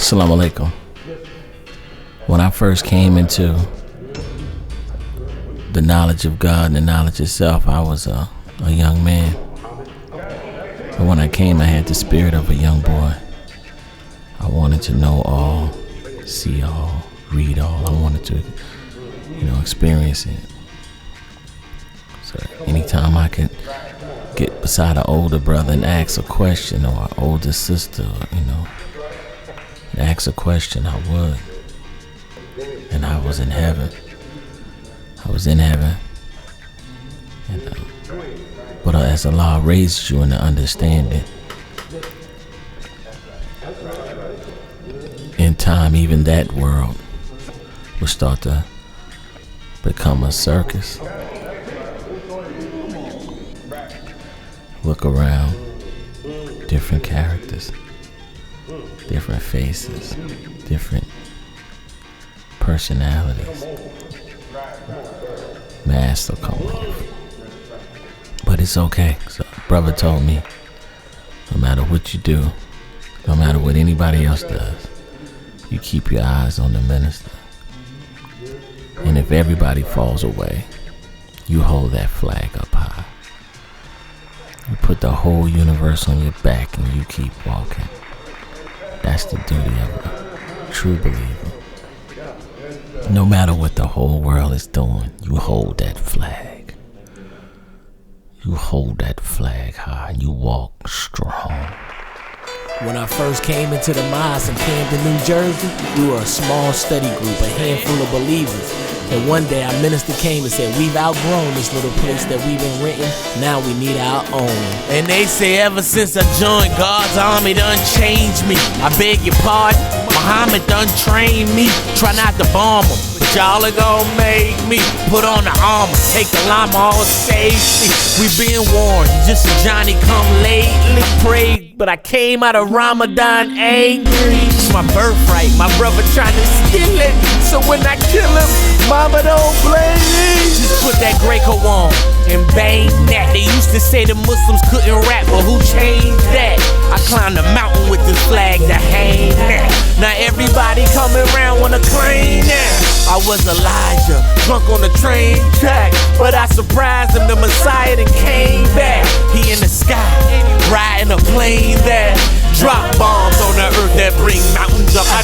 Assalamu alaikum. When I first came into the knowledge of God and the knowledge itself, I was a young man. But when I came, I had the spirit of a young boy. I wanted to know all, see all, read all. I wanted to, experience it. So anytime I could get beside an older brother and ask a question, or an older sister, and ask a question, I would. And I was in heaven. But as Allah raised you in the understanding, in time, even that world will start to become a circus. Look around, different characters, different faces, different personalities. Masks will come off. But it's okay. So brother told me, no matter what you do, no matter what anybody else does, you keep your eyes on the minister. And if everybody falls away, you hold that flag up high. You put the whole universe on your back and you keep walking. That's the duty of a true believer. No matter what the whole world is doing, you hold that flag. You hold that flag high and you walk strong. When I first came into the mosque in Camden, New Jersey, we were a small study group, a handful of believers. And one day our minister came and said, we've outgrown this little place that we've been renting, now we need our own. And they say ever since I joined God's army done changed me. I beg your pardon, Muhammad done trained me. Try not to bomb him, but y'all are gonna make me put on the armor, take the llama all safety. We been warned, just a Johnny come lately. Prayed, but I came out of Ramadan angry. It's my birthright, my brother trying to steal it. So when I kill him, mama don't blame me. Just put that Grayco on and bang that. They used to say the Muslims couldn't rap, but who changed that? I climbed the mountain with this flag to hang that. Now everybody coming around wanna claim that. I was Elijah, drunk on the train track, but I surprised him, the Messiah then came back. He in the sky, riding a plane that drop bombs on the earth that bring mountains up. I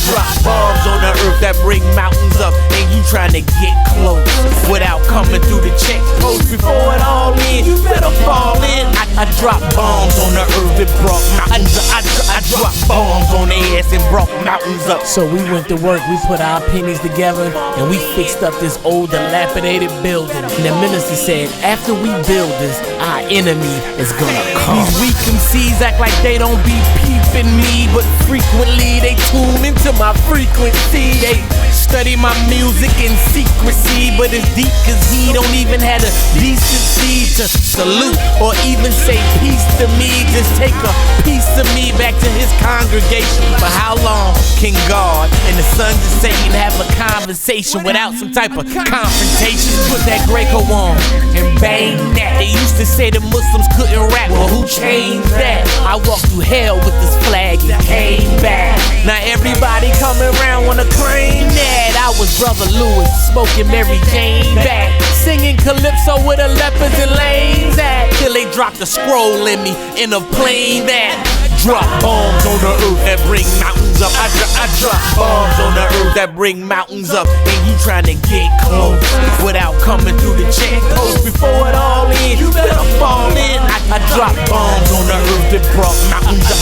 drop bombs on the earth that bring mountains up. And you trying to get close without coming through the checkpost. Before it all in, you better fall in. I drop bombs on the earth that brought mountains up. I drop bombs on their ass and brought mountains up. So we went to work, we put our pennies together, and we fixed up this old dilapidated building. And the minister said, after we build this, our enemy is gonna come. These weak MCs act like they don't be peeping me, but frequently they tune into my frequency. They study my music in secrecy, but it's deep cause he don't even have the decency to salute or even say peace to me. Just take a piece of me back to his congregation. For how long can God and the sons of Satan have a conversation without some type of confrontation? Put that Grayco on and bang that. They used to say the Muslims couldn't rap, well who changed that? I walked through hell with this flag and came back. Now everybody coming around wanna claim that I was Brother Lewis, smoking Mary Jane back, singing calypso with the leopards and lanes at, till they dropped a scroll in me in a plane that drop bombs on the earth that bring mountains up. I drop bombs on the earth that bring mountains up. And you trying to get close without coming through the checkpost. Before it all in, you better fall in. I drop bombs on the earth that brought mountains up.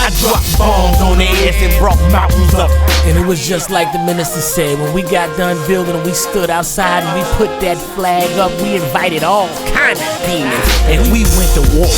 I drop bombs on their ass and brought mountains up. And it was just like the minister said, when we got done building and we stood outside and we put that flag up, we invited all kind of demons and we went to war.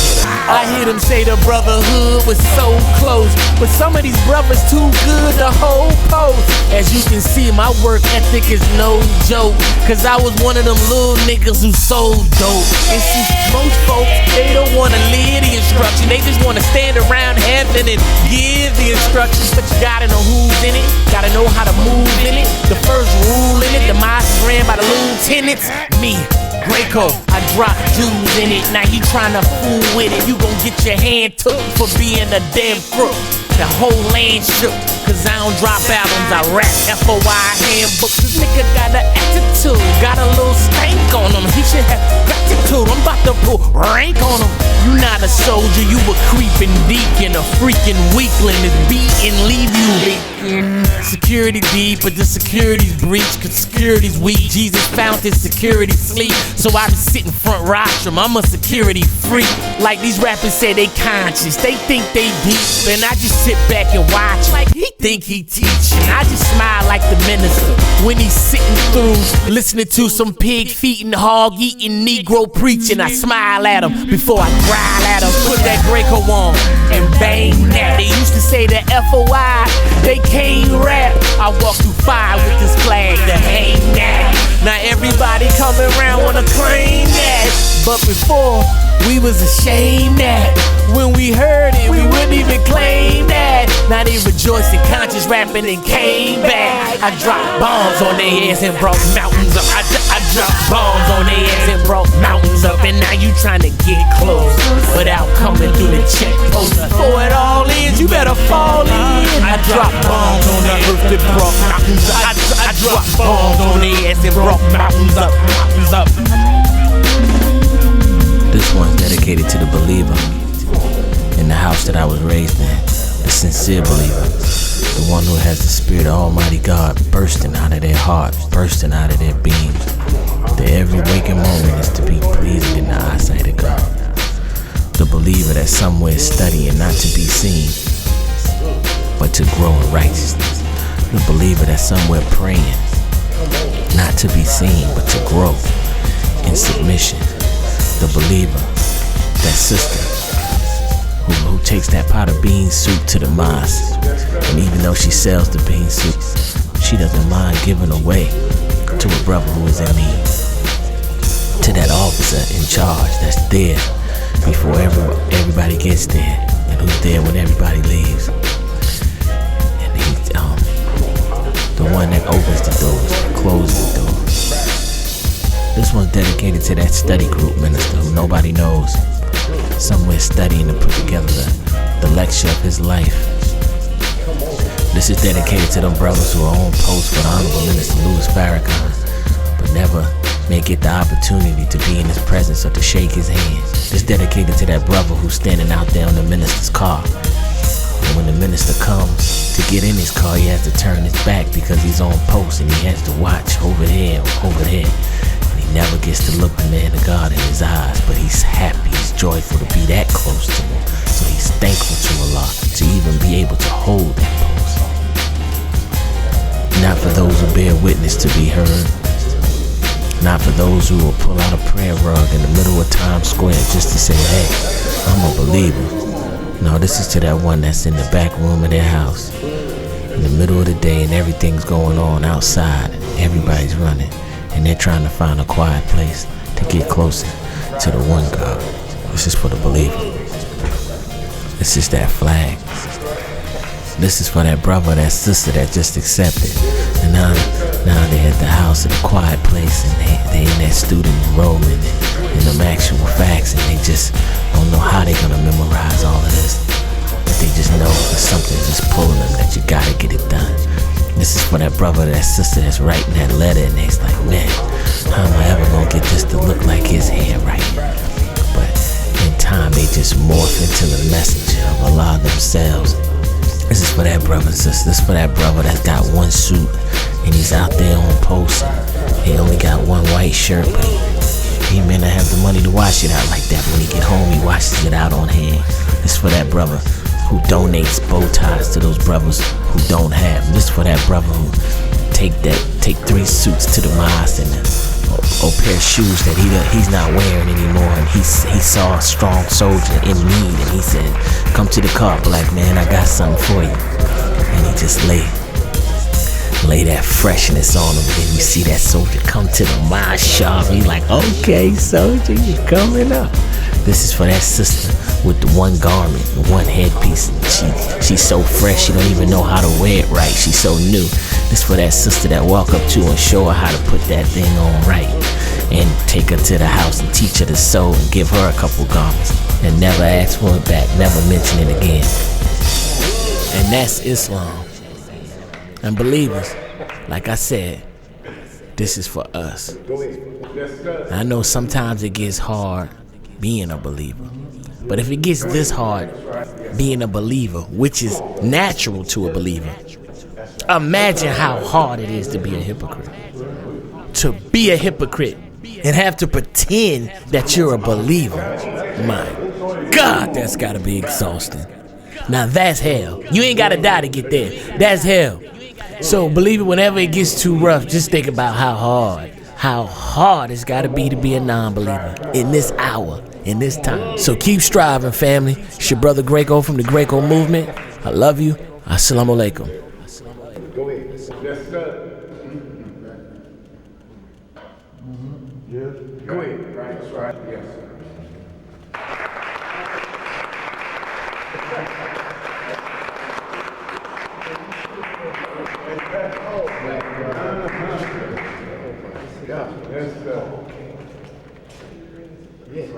I hear them say the brotherhood was so close, but some of these brothers too good to hold post. As you can see, my work ethic is no joke, cause I was one of them little niggas who sold dope. And see, most folks, they don't wanna live the instruction, they just wanna stand around heaven and give the instructions. But you gotta know who's in it, gotta know how to move in it. The first rule in it, the mosque ran by the lieutenants. Me, Grayco, I drop Jews in it. Now you tryna fool with it, you gon' get your hand took for being a damn crook. The whole land shook, cause I don't drop albums, I rap. FOI handbooks, this nigga got an attitude, got a little stank on him. He should have gratitude, I'm about to put rank on him. You not a soldier, you a creeping deacon, a freaking weakling that's beat and leave you leaking. Security deep, but the security's breach, cause security's weak. Jesus found his security sleep, so I be sitting front rostrum. I'm a security freak. Like these rappers say they conscious, they think they deep, and I just sit back and watch like he think he teaching. I just smile like the minister when he's sitting through listening to some pig feeding, hog eating, Negro preaching. I smile at him before I growl at him. Put that Grayco on and bang that. They used to say that FOI, they can't rap. I walk through fire with this flag to hang that. Now everybody coming around wanna claim that, but before we was ashamed that. When we heard it, we wouldn't even claim that. Now they rejoicing, conscious rapping and came back. I dropped bombs on their ass and brought mountains up. I dropped bombs on their ass and brought mountains up. And now you trying to get close without coming through the checkpost. Before it all is, you better fall in. I dropped bombs on the earth that brought mountains up. I dropped bombs on their ass and brought mountains up. Mountains up. This one's dedicated to the believer in the house that I was raised in, the sincere believer, the one who has the Spirit of Almighty God bursting out of their hearts, bursting out of their beings. That every waking moment is to be pleasing in the eyesight of God. The believer that's somewhere studying not to be seen, but to grow in righteousness. The believer that's somewhere praying, not to be seen, but to grow in submission. The believer, that sister, who takes that pot of bean soup to the mosque, and even though she sells the bean soup, she doesn't mind giving away to a brother who is in need. To that officer in charge that's there before everybody gets there, and who's there when everybody leaves. And he's the one that opens the doors and closes the doors. This one's dedicated to that study group minister who nobody knows, somewhere studying to put together the lecture of his life. This is dedicated to them brothers who are on post with Honorable Minister Louis Farrakhan, but never may get the opportunity to be in his presence or to shake his hand. This dedicated to that brother who's standing out there on the minister's car. And when the minister comes to get in his car, he has to turn his back because he's on post and he has to watch over there, over there. He never gets to look the man of God in his eyes, but he's happy, he's joyful to be that close to him. So he's thankful to Allah to even be able to hold that post. Not for those who bear witness to be heard. Not for those who will pull out a prayer rug in the middle of Times Square just to say, hey, I'm a believer. No, this is to that one that's in the back room of their house in the middle of the day and everything's going on outside. Everybody's running. And they're trying to find a quiet place to get closer to the one God. This is for the believer. This is that flag. This is for that brother, that sister that just accepted. And now they're at the house, at a quiet place, and they in that student enrollment and them actual facts, and they just don't know how they're gonna memorize all of this. But they just know that something's just pulling them, that you gotta get it done. This is for that brother, that sister that's writing that letter, and they're like, man, how am I ever gonna get this to look like his handwriting? But in time, they just morph into the messenger of Allah themselves. This is for that brother, sister. This is for that brother that's got one suit, and he's out there on post, and he only got one white shirt, but he may not have the money to wash it out like that. When he get home, he washes it out on hand. This is for that brother who donates bow ties to those brothers who don't have. This for that brother who take 3 suits to the mosque and a pair of shoes that he's not wearing anymore, and he saw a strong soldier in need, and he said, come to the car, black man, I got something for you. And he just lay that freshness on him, and you see that soldier come to the mosque shop, and he's like, okay, soldier, you coming up. This is for that sister with the one garment, the one headpiece. She's so fresh, she don't even know how to wear it right. She's so new. This for that sister that walk up to her and show her how to put that thing on right, and take her to the house and teach her to sew and give her a couple garments and never ask for it back, never mention it again. And that's Islam. And believers, like I said, this is for us. I know sometimes it gets hard being a believer. But if it gets this hard being a believer, which is natural to a believer, imagine how hard it is to be a hypocrite. To be a hypocrite and have to pretend that you're a believer. My God, that's gotta be exhausting. Now that's hell. You ain't gotta die to get there. That's hell. So believe it, whenever it gets too rough, just think about how hard it's gotta be a non-believer in this hour, in this time. So keep striving, family. It's your brother Grayco from the Grayco Movement. I love you. Assalamu alaikum. Go ahead. Yes, sir. Yes. Go ahead. Right. That's right. Yes. Yes, sir. Yes.